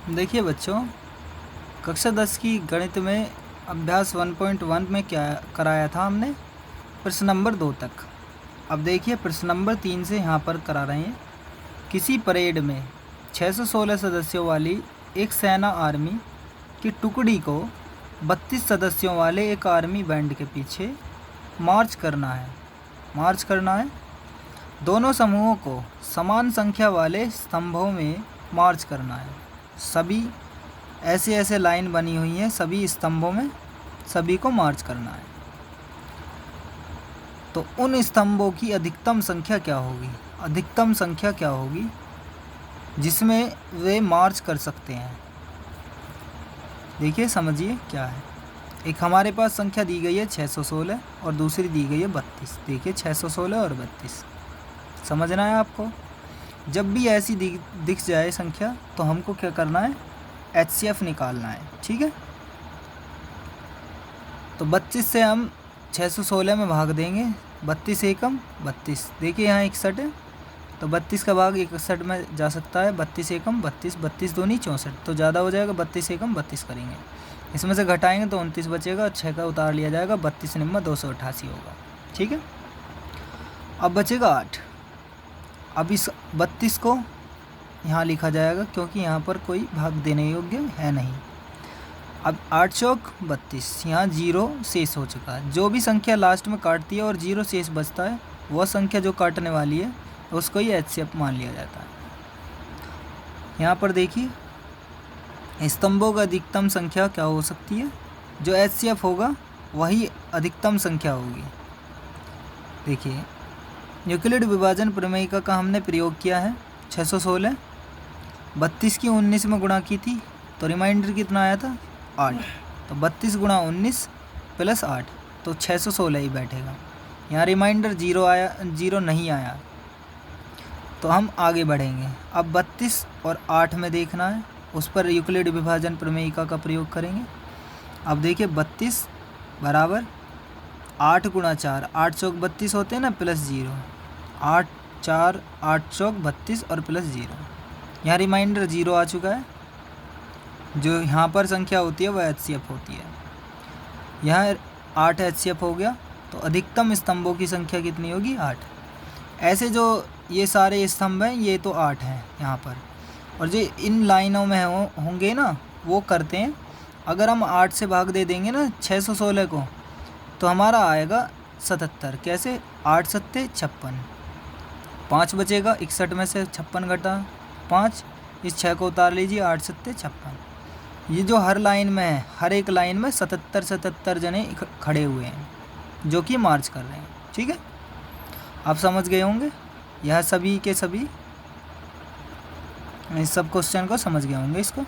देखिए बच्चों, कक्षा 10 की गणित में अभ्यास 1.1 में क्या कराया था हमने, प्रश्न नंबर 2 तक। अब देखिए प्रश्न नंबर 3 से यहाँ पर करा रहे हैं। किसी परेड में 616 सदस्यों वाली एक सेना आर्मी की टुकड़ी को 32 सदस्यों वाले एक आर्मी बैंड के पीछे मार्च करना है। दोनों समूहों को समान संख्या वाले स्तंभों में मार्च करना है। सभी ऐसे लाइन बनी हुई है, सभी स्तंभों में सभी को मार्च करना है। तो उन स्तंभों की अधिकतम संख्या क्या होगी जिसमें वे मार्च कर सकते हैं। देखिए समझिए क्या है। एक हमारे पास संख्या दी गई है 616 और दूसरी दी गई है 32। देखिए 616 और 32 समझना है आपको। जब भी ऐसी दिख जाए संख्या तो हमको क्या करना है, HCF निकालना है। ठीक है, तो 32 से हम 616 में भाग देंगे। 32 एकम 32, देखिए यहाँ 61 है तो 32 का भाग 61 में जा सकता है। 32 एकम 32, 32 दूनी 64, तो ज़्यादा हो जाएगा। 32 एकम 32 करेंगे, इसमें से घटाएंगे तो 29 बचेगा, 6 का उतार लिया जाएगा। 32 निम्मा 288 होगा। ठीक है, अब बचेगा 8। अब इस 32 को यहाँ लिखा जाएगा क्योंकि यहाँ पर कोई भाग देने योग्य है नहीं। अब 8 चौक 32, यहाँ 0 शेष हो चुका है। जो भी संख्या लास्ट में काटती है और 0 शेष बचता है वह संख्या जो काटने वाली है उसको ही HCF मान लिया जाता है। यहाँ पर देखिए स्तंभों का अधिकतम संख्या क्या हो सकती है, जो HCF होगा वही अधिकतम संख्या होगी। देखिए यूक्लिड विभाजन प्रमेयिका का हमने प्रयोग किया है। 616 32 की 19 में गुणा की थी तो रिमाइंडर कितना आया था 8, तो 32 गुणा 19 प्लस 8 तो 616 ही बैठेगा। यहाँ रिमाइंडर 0 नहीं आया तो हम आगे बढ़ेंगे। अब 32 और 8 में देखना है, उस पर यूक्लिड विभाजन प्रमेयिका का प्रयोग करेंगे। अब देखिए 32 बराबर 8 गुणा 4, 8 चौक 32 होते हैं ना, प्लस 0, 8 4 8 चौक 32 और प्लस 0। यहाँ रिमाइंडर 0 आ चुका है। जो यहाँ पर संख्या होती है वह HCF होती है। यहाँ 8 HCF हो गया, तो अधिकतम स्तंभों की संख्या कितनी होगी 8। ऐसे जो ये सारे स्तंभ हैं ये तो 8 हैं यहाँ पर, और जो इन लाइनों में होंगे ना वो करते हैं। अगर हम 8 से भाग दे देंगे ना 616 को तो हमारा आएगा 77। कैसे, 8 सत्ते 56, 5 बचेगा। 61 में से 56 घटा 5, इस 6 को उतार लीजिए, 8 सत्ते 56। ये जो हर लाइन में है, हर एक लाइन में 77 जने खड़े हुए हैं जो कि मार्च कर रहे हैं। ठीक है, आप समझ गए होंगे। यह सभी के सभी इस सब क्वेश्चन को समझ गए होंगे इसको।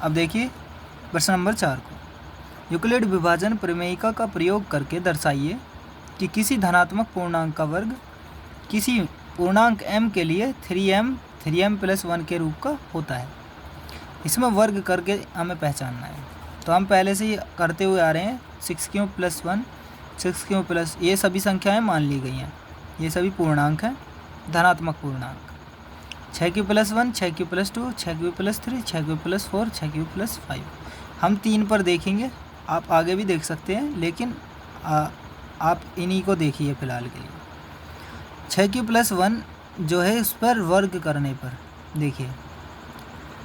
अब देखिए प्रश्न नंबर 4 को, यूक्लिड विभाजन प्रमेयिका का प्रयोग करके दर्शाइए कि किसी धनात्मक पूर्णांक का वर्ग किसी पूर्णांक m के लिए 3m प्लस 1 के रूप का होता है। इसमें वर्ग करके हमें पहचानना है। तो हम पहले से ही करते हुए आ रहे हैं। 6 प्लस 1, 6 प्लस, ये सभी संख्याएं मान ली गई हैं, ये सभी पूर्णांक हैं, धनात्मक पूर्णांक। 6 plus 1, 6 plus 2, 6 plus 3, 6 plus 4, 6 plus 5। हम 3 पर देखेंगे, आप आगे भी देख सकते हैं, लेकिन आप इन्हीं को देखिए फ़िलहाल के लिए। 6 प्लस 1 जो है उस पर वर्ग करने पर देखिए,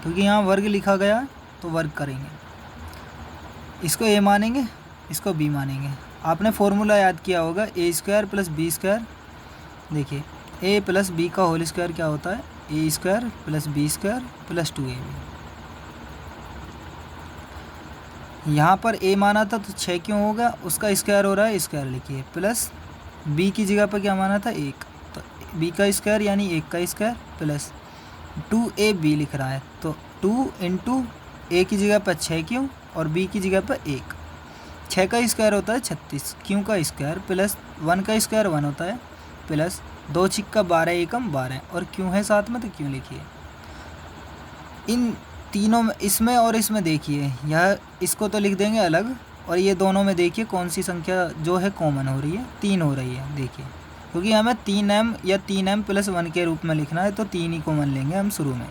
क्योंकि यहाँ वर्ग लिखा गया तो वर्ग करेंगे। इसको a मानेंगे, इसको b मानेंगे। आपने फॉर्मूला याद किया होगा, a² प्लस b²। देखिए a प्लस b का होल स्क्वायर क्या होता है, a² plus b² plus 2ab। यहाँ पर a माना था तो 6 क्यों होगा, उसका स्क्वायर हो रहा है, स्क्वायर लिखिए, प्लस b की जगह पर क्या माना था 1, तो b का स्क्वायर यानी 1 का स्क्वायर प्लस 2ab लिख रहा है, तो 2 इंटू a की जगह पर 6 क्यों और b की जगह पर 1। 6 का स्क्वायर होता है 36, क्यों का स्क्वायर, प्लस 1 का स्क्वायर 1 होता है, प्लस 2 छिक्का 12 एकम 12, और क्यों है साथ में तो क्यों लिखिए। इन तीनों में, इसमें और इसमें देखिए, यह इसको तो लिख देंगे अलग, और ये दोनों में देखिए कौन सी संख्या जो है कॉमन हो रही है, 3 हो रही है। देखिए क्योंकि हमें 3m या 3m प्लस 1 के रूप में लिखना है तो 3 ही कॉमन लेंगे हम शुरू में।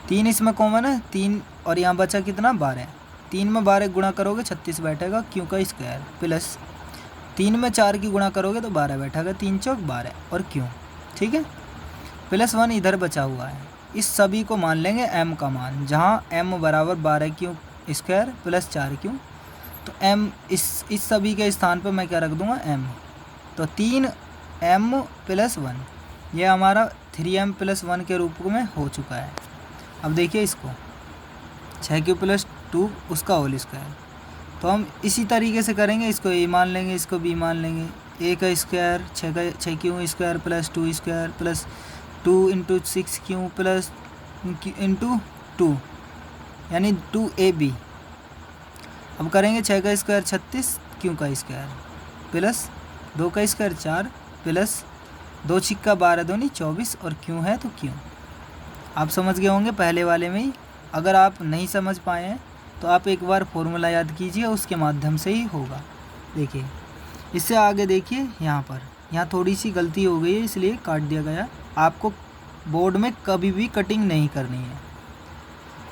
3 इसमें कॉमन है, 3 और यहाँ बचा कितना 12। 3 में 12 गुणा करोगे 36 बैठेगा क्यों का स्क्वायर, प्लस 3 में 4 की गुणा करोगे तो 12 बैठेगा, 3 चौक 12 और क्यों, ठीक है। प्लस 1 इधर बचा हुआ है। इस सभी को मान लेंगे m का मान, जहाँ m बराबर 12 क्यों स्क्वायर प्लस 4 क्यों। तो m इस सभी के स्थान पर मैं क्या रख दूँगा m। तो 3m प्लस 1 ये हमारा 3m प्लस 1 के रूप में हो चुका है। अब देखिए इसको 6 प्लस 2 उसका होल स्क्वायर। तो हम इसी तरीके से करेंगे, इसको a मान लेंगे, इसको b मान लेंगे। a का स्क्वायर 6 क्यों square plus 2 square plus 2 into 6 क्यों प्लस इंटू 2 यानी 2ab। अब करेंगे 6 का स्क्वायर 36 क्यों का स्क्वायर प्लस 2 का स्क्वायर 4 प्लस 2 छिक्का 12 दूनी 24 और क्यों है तो क्यों। आप समझ गए होंगे पहले वाले में ही। अगर आप नहीं समझ पाए हैं तो आप एक बार फॉर्मूला याद कीजिए, उसके माध्यम से ही होगा। देखिए इससे आगे देखिए, यहाँ थोड़ी सी गलती हो गई है इसलिए काट दिया गया। आपको बोर्ड में कभी भी कटिंग नहीं करनी है।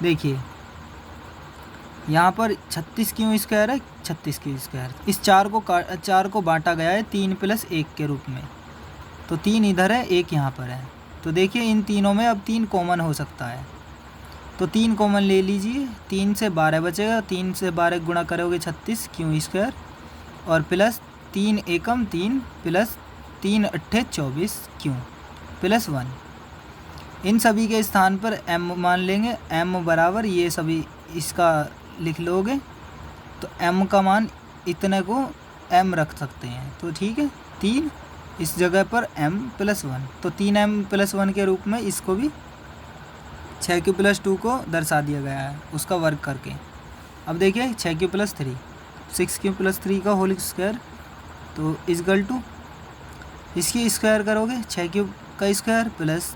देखिए यहाँ पर 36 क्यों स्क्वायर है, 36 क्यों स्क्वायर। इस 4 को बांटा गया है 3 प्लस 1 के रूप में। तो 3 इधर है, 1 यहाँ पर है। तो देखिए इन तीनों में अब 3 कॉमन हो सकता है, तो 3 कॉमन ले लीजिए। 3 से 12 बचेगा, 3 से 12 गुणा करोगे 36 क्यों स्क्वायर और प्लस 3 एकम 3 प्लस 3 अट्ठे 24 क्यों प्लस 1। इन सभी के स्थान पर m मान लेंगे। m बराबर ये सभी इसका लिख लोगे तो m का मान इतने को m रख सकते हैं, तो ठीक है। 3 इस जगह पर m प्लस 1, तो 3m प्लस 1 के रूप में इसको भी 6 प्लस 2 को दर्शा दिया गया है उसका वर्ग करके। अब देखिए 6 प्लस 3 6 प्लस 3 का होल स्क्वायर तो इजगल टू इसकी स्क्वायर करोगे 6 का स्क्वायर प्लस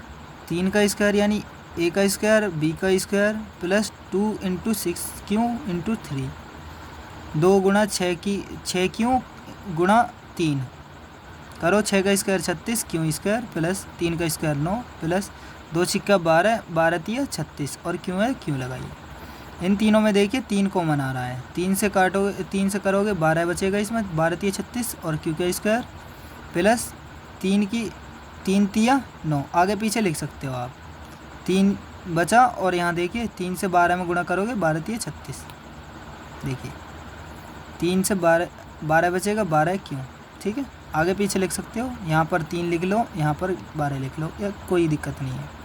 3 का स्क्वायर यानी a का स्क्वायर b का स्क्वायर प्लस 2 इंटू 6 क्यों इंटू 3 2 गुणा 6 क्यों गुणा 3 करो 6 का स्क्वायर 36 क्यों स्क्वायर प्लस 3 का स्क्वायर 9 प्लस 2 छिक्का 12 12 तिया 36 और क्यों है क्यों लगाइए। इन तीनों में देखिए 3 कॉमन आ रहा है, 3 से काटोगे 3 से करोगे 12 बचेगा इसमें, 12 तिया 36 और क्यों का स्क्वायर प्लस 3 तिया 9 आगे पीछे लिख सकते हो आप। 3 बचा और यहाँ देखिए 3 से 12 में गुणा करोगे 12 तिया 36। देखिए 3 से 12 बचेगा 12 क्यों, ठीक है। आगे पीछे लिख सकते हो, यहाँ पर 3 लिख लो, यहाँ पर 12 लिख लो, या कोई दिक्कत नहीं है।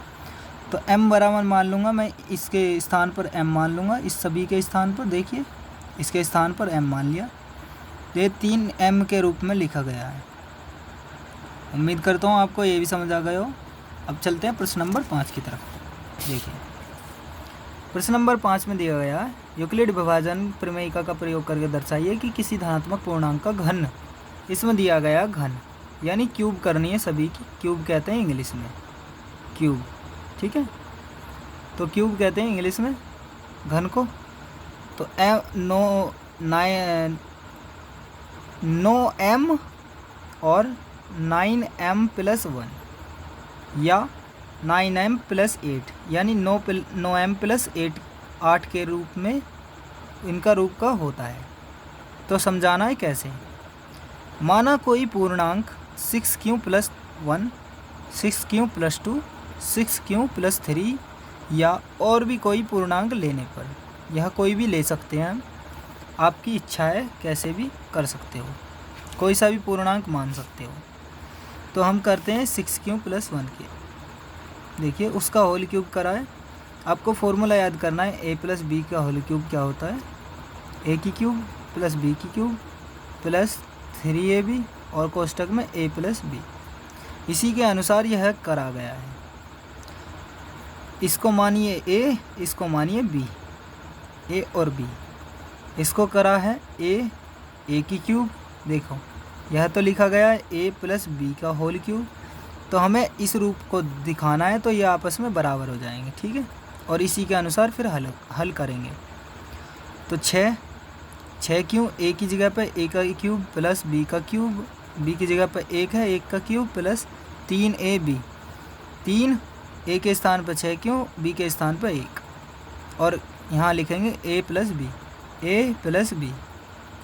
तो m बराबर मान लूँगा मैं, इसके स्थान पर m मान लूँगा, इस सभी के स्थान पर देखिए इसके स्थान पर m मान लिया। ये 3m के रूप में लिखा गया है। उम्मीद करता हूँ आपको ये भी समझ आ गया हो। अब चलते हैं प्रश्न नंबर 5 की तरफ। देखिए प्रश्न नंबर 5 में दिया गया है यूक्लिड विभाजन प्रमेयिका का प्रयोग करके दर्शाइए कि किसी धनात्मक पूर्णांक का घन। इसमें दिया गया घन यानी क्यूब करनी है सभी की, क्यूब कहते हैं इंग्लिश में क्यूब, ठीक है। तो क्यूब कहते हैं इंग्लिश में घन को। तो नो m और 9m प्लस 1 या 9m प्लस 8 यानी 9m प्लस 8 के रूप में इनका रूप का होता है। तो समझाना है कैसे। माना कोई पूर्णांक 6 क्यों प्लस 1 6 क्यों प्लस 2 6 क्यों प्लस 3 या और भी कोई पूर्णांक लेने पर, यह कोई भी ले सकते हैं, आपकी इच्छा है कैसे भी कर सकते हो, कोई सा भी पूर्णांक मान सकते हो। तो हम करते हैं 6 क्यों प्लस 1 के। देखिए उसका होल क्यूब करा है। आपको फॉर्मूला याद करना है, a प्लस बी का होल क्यूब क्या होता है, a की क्यूब प्लस b की क्यूब प्लस 3ab और कोष्टक में a प्लस b। इसी के अनुसार यह करा गया है। इसको मानिए a, इसको मानिए b, a और b। इसको करा है a की क्यूब। देखो यह तो लिखा गया है a प्लस बी का होल क्यूब, तो हमें इस रूप को दिखाना है तो ये आपस में बराबर हो जाएंगे, ठीक है। और इसी के अनुसार फिर हल करेंगे। तो 6 क्यों a की जगह पर a का क्यूब प्लस b का क्यूब, b की जगह पर 1 है 1 का क्यूब प्लस 3ab 3 ए के स्थान पर 6 क्यों, बी के स्थान पर 1, और यहाँ लिखेंगे ए प्लस बी,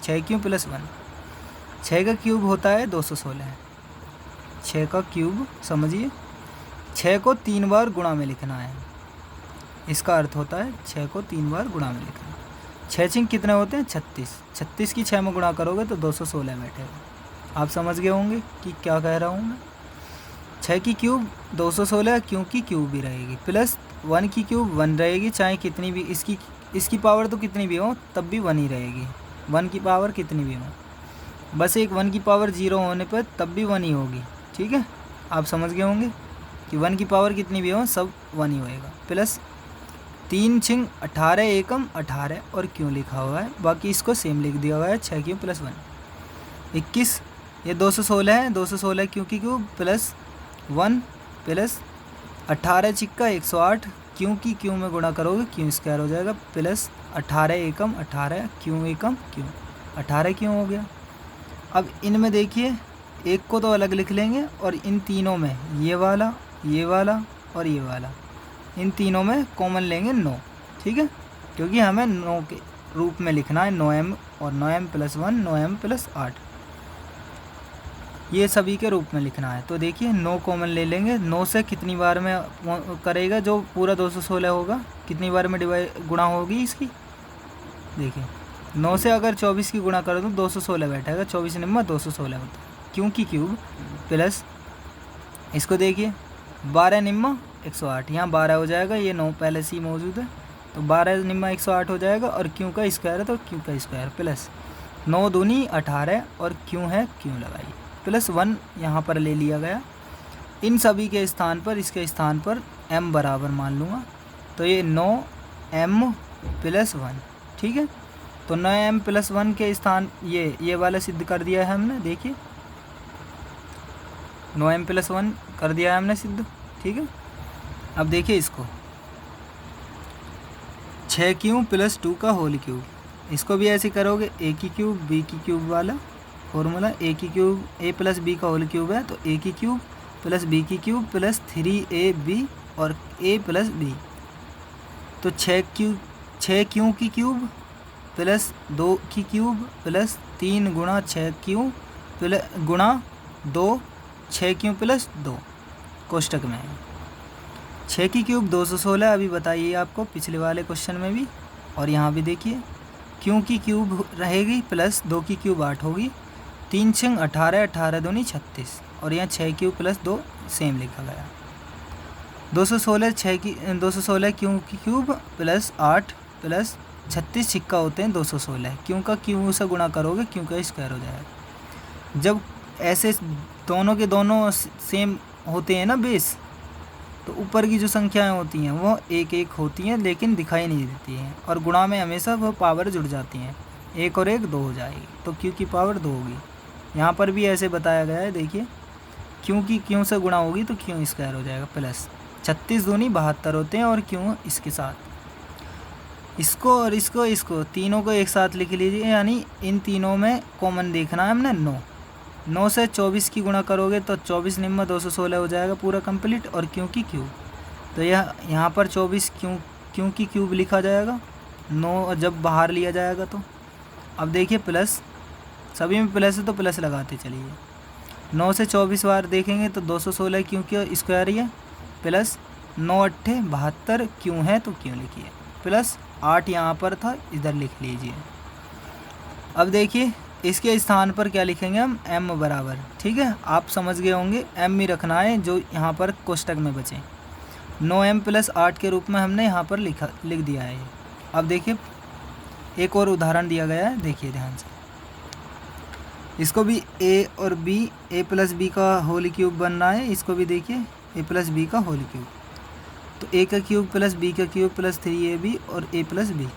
6 क्यों प्लस 1। 6 का क्यूब होता है 216, 6 का क्यूब समझिए, 6 को 3 बार गुणा में लिखना है, इसका अर्थ होता है 6 को 3 बार गुणा में लिखना है। 6 छिंग कितने होते हैं 36, 36 की 6 में गुणा करोगे तो 216 बैठेगा। आप समझ गए होंगे कि क्या कह रहा हूँ मैं। 6 की क्यूब 216 क्योंकि क्यूब भी रहेगी, प्लस 1 की क्यूब 1 रहेगी, चाहे कितनी भी इसकी पावर तो कितनी भी हो तब भी 1 ही रहेगी, 1 की पावर कितनी भी हो, बस एक 1 की पावर 0 होने पर तब भी 1 ही होगी। ठीक है, आप समझ गए होंगे कि 1 की पावर कितनी भी हो सब 1 ही होएगा। प्लस 3 छिंग 18 एकम 18 और क्यों लिखा हुआ है, बाकी इसको सेम लिख दिया हुआ है 6 क्यों प्लस 1 21, ये 216 है, 216 क्योंकि क्यूब प्लस 1 प्लस 18 छिक्का 108 क्योंकि क्यों में गुणा करोगे क्यों स्क्वायर हो जाएगा, प्लस 18 एकम 18 क्यों एकम क्यों 18 क्यों हो गया। अब इनमें देखिए एक को तो अलग लिख लेंगे और इन तीनों में ये वाला और ये वाला, इन तीनों में कॉमन लेंगे 9। ठीक है, क्योंकि हमें 9 के रूप में लिखना है, 9m और 9m प्लस 1 9m प्लस 8, ये सभी के रूप में लिखना है। तो देखिए 9 कॉमन ले लेंगे, 9 से कितनी बार में करेगा जो पूरा 216 होगा, कितनी बार में गुणा होगी इसकी, देखिए 9 से अगर 24 की गुणा करो तो 216 बैठेगा, 24 नंबर 216 होता है क्योंकि क्यूब, प्लस इसको देखिए 12 निम्मा 108, यहाँ 12 हो जाएगा, ये 9 पहले से ही मौजूद है तो 12 निम्मा 108 हो जाएगा, और क्यों का स्क्वायर है तो क्यों का स्क्वायर, प्लस 9 दूनी 18 और क्यों है क्यों लगाइए, प्लस 1 यहाँ पर ले लिया गया। इन सभी के स्थान पर इसके स्थान पर m बराबर मान लूँगा, तो ये 9m प्लस 1। ठीक है, तो 9m प्लस 1 के स्थान ये वाला सिद्ध कर दिया है हमने, देखिए 9m प्लस 1 कर दिया है हमने सिद्ध। ठीक है, अब देखिए इसको 6 क्यूब प्लस 2 का होल क्यूब, इसको भी ऐसे करोगे, a की क्यूब b की क्यूब वाला फॉर्मूला, a की क्यूब a प्लस b का होल क्यूब है तो a की क्यूब प्लस b की क्यूब प्लस 3ab और a प्लस b, तो 6 क्यूब की क्यूब प्लस 2 की क्यूब प्लस 3 गुणा 6 क्यूब प्लस गुणा 2 6 क्यूब प्लस 2 कोष्टक में है। 6 की क्यूब 216 अभी बताइए आपको पिछले वाले क्वेश्चन में भी, और यहाँ भी देखिए क्यों की क्यूब रहेगी प्लस 2 की क्यूब 8 होगी, 3 छिंग 18 18 दूनी 36 और यहाँ 6 क्यूब प्लस 2 सेम लिखा गया। 216 क्यों की क्यूब प्लस 8 प्लस 36 छिक्का होते हैं 216, क्यों का क्यों से गुणा करोगे क्यों का स्क्वायर हो जाएगा। जब ऐसे दोनों के दोनों सेम होते हैं ना बेस, तो ऊपर की जो संख्याएं होती हैं वो एक एक होती हैं लेकिन दिखाई नहीं देती हैं, और गुणा में हमेशा वो पावर जुड़ जाती हैं, 1 और 1 2 हो जाएगी, तो क्यों की पावर 2 होगी। यहाँ पर भी ऐसे बताया गया है, देखिए क्यों की क्यों से गुणा होगी तो क्यों स्क्वायर हो जाएगा, प्लस 36 दूनी 72 होते हैं, और क्यों इसके साथ इसको और इसको तीनों को एक साथ लिख लीजिए, यानी इन तीनों में कॉमन देखना है हमने 9 से 24 की गुणा करोगे तो 24 निम्मा 216 हो जाएगा पूरा कंप्लीट, और क्यों की क्यूब, तो यह यहाँ पर 24 क्यों की क्यूब लिखा जाएगा, 9 जब बाहर लिया जाएगा तो। अब देखिए प्लस, सभी में प्लस है तो प्लस लगाते चलिए, 9 से 24 बार देखेंगे तो 216 क्यों की स्क्वायर ही है, प्लस 9 8 72 क्यों है तो क्यों लिखिए, प्लस 8 यहाँ पर था इधर लिख लीजिए। अब देखिए इसके स्थान पर क्या लिखेंगे हम, m बराबर, ठीक है आप समझ गए होंगे, m ही रखना है जो यहाँ पर कोष्टक में बचे, 9m प्लस 8 के रूप में हमने यहाँ पर लिख दिया है। अब देखिए एक और उदाहरण दिया गया है, देखिए ध्यान से, इसको भी a और b, a प्लस b का होल क्यूब बनना है, इसको भी देखिए a प्लस b का होल क्यूब, तो a का क्यूब प्लस b का क्यूब प्लस 3ab और a प्लस b,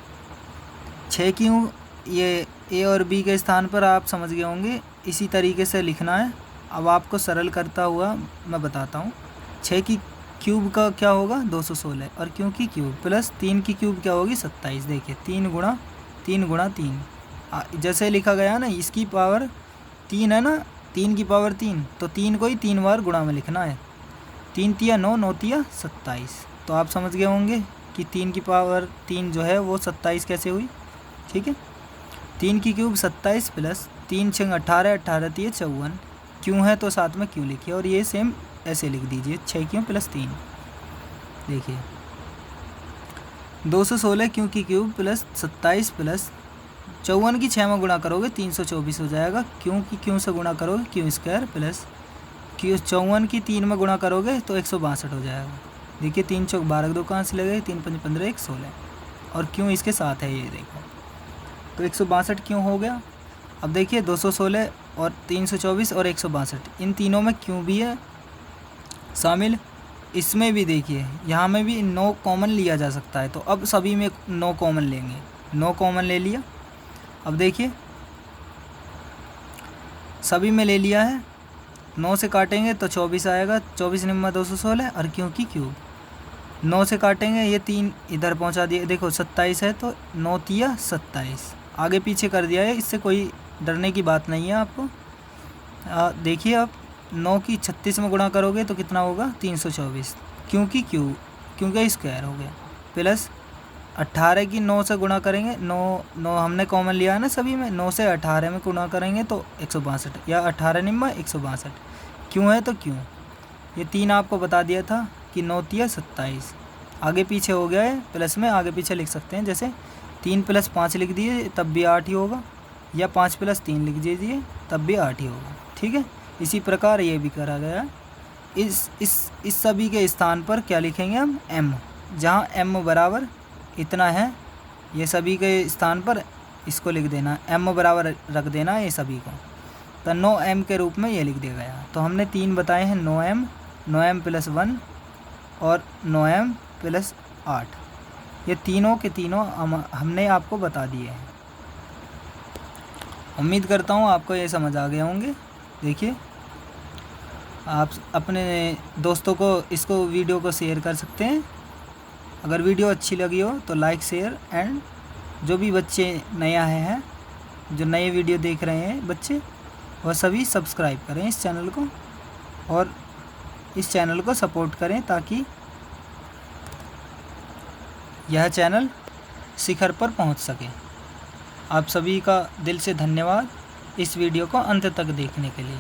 6 क्यूब, ये a और b के स्थान पर आप समझ गए होंगे इसी तरीके से लिखना है। अब आपको सरल करता हुआ मैं बताता हूँ, 6 की क्यूब का क्या होगा 216, और क्यों की क्यूब प्लस 3 की क्यूब क्या होगी 27, देखिए 3 गुणा 3 जैसे लिखा गया ना, इसकी पावर 3 है ना, 3 की पावर 3, तो 3 को ही 3 बार गुणा में लिखना है, 3 तिया 9, 9 तिया 27। तो आप समझ गए होंगे कि 3 की पावर 3 जो है वो 27 कैसे हुई। ठीक है, 3 की क्यूब 27 प्लस 3 छंग 18, 18 तिया 54। क्यों है तो साथ में क्यों लिखिए, और ये सेम ऐसे लिख दीजिए 6 क्यों प्लस 3। देखिए 216 क्यों की क्यूब प्लस 27 प्लस 54 की 6 में गुणा करोगे 324 हो जाएगा। क्यों की क्यों से गुणा करोगे क्यों स्क्वायर प्लस क्यों 54 की 3 में गुणा करोगे तो 162 हो जाएगा। देखिए 3 चौक 12 दो कहाँ से लगे, 3 5 15 1 16 और क्यों इसके साथ है ये देखो, तो 162 क्यों हो गया। अब देखिए 216 और 324 और 162 इन तीनों में क्यों भी है शामिल। इसमें भी देखिए यहाँ में भी 9 कॉमन लिया जा सकता है, तो अब सभी में 9 कॉमन लेंगे। 9 कॉमन ले लिया, अब देखिए सभी में ले लिया है, 9 से काटेंगे तो 24 आएगा, 24 निम्मा 216 और क्यों की क्यूब 9 से काटेंगे ये 3 इधर पहुंचा दिए, देखो 27 है तो 9 तिया 27 आगे पीछे कर दिया है, इससे कोई डरने की बात नहीं है आपको। देखिए अब 9 की 36 में गुणा करोगे तो कितना होगा 324 क्योंकि क्योंकि स्क्वायर हो गया प्लस 18 की 9 से गुणा करेंगे, 9 हमने कॉमन लिया है ना सभी में, 9 से 18 में गुणा करेंगे तो 162 या 18 निम्मा 162। क्यों है तो क्यों, ये 3 आपको बता दिया था कि 9 तिया 27 आगे पीछे हो गया है, प्लस में आगे पीछे लिख सकते हैं, जैसे 3 प्लस 5 लिख दिए तब भी 8 ही होगा, या 5 प्लस 3 लिख दीजिए तब भी 8 ही होगा। ठीक है, इसी प्रकार ये भी करा गया। इस सभी के स्थान पर क्या लिखेंगे हम m, जहाँ m बराबर इतना है, ये सभी के स्थान पर इसको लिख देना, m बराबर रख देना ये सभी को, तो 9m के रूप में ये लिख दिया गया। तो हमने 3 बताए हैं 9m, 9m प्लस 1 और 9m प्लस 8, ये तीनों के तीनों हमने आपको बता दिए हैं। उम्मीद करता हूँ आपको ये समझ आ गए होंगे। देखिए आप अपने दोस्तों को इसको वीडियो को शेयर कर सकते हैं, अगर वीडियो अच्छी लगी हो तो लाइक शेयर, एंड जो भी बच्चे नए आए हैं, जो नए वीडियो देख रहे हैं बच्चे, वह सभी सब्सक्राइब करें इस चैनल को और इस चैनल को सपोर्ट करें ताकि यह चैनल शिखर पर पहुंच सके। आप सभी का दिल से धन्यवाद इस वीडियो को अंत तक देखने के लिए।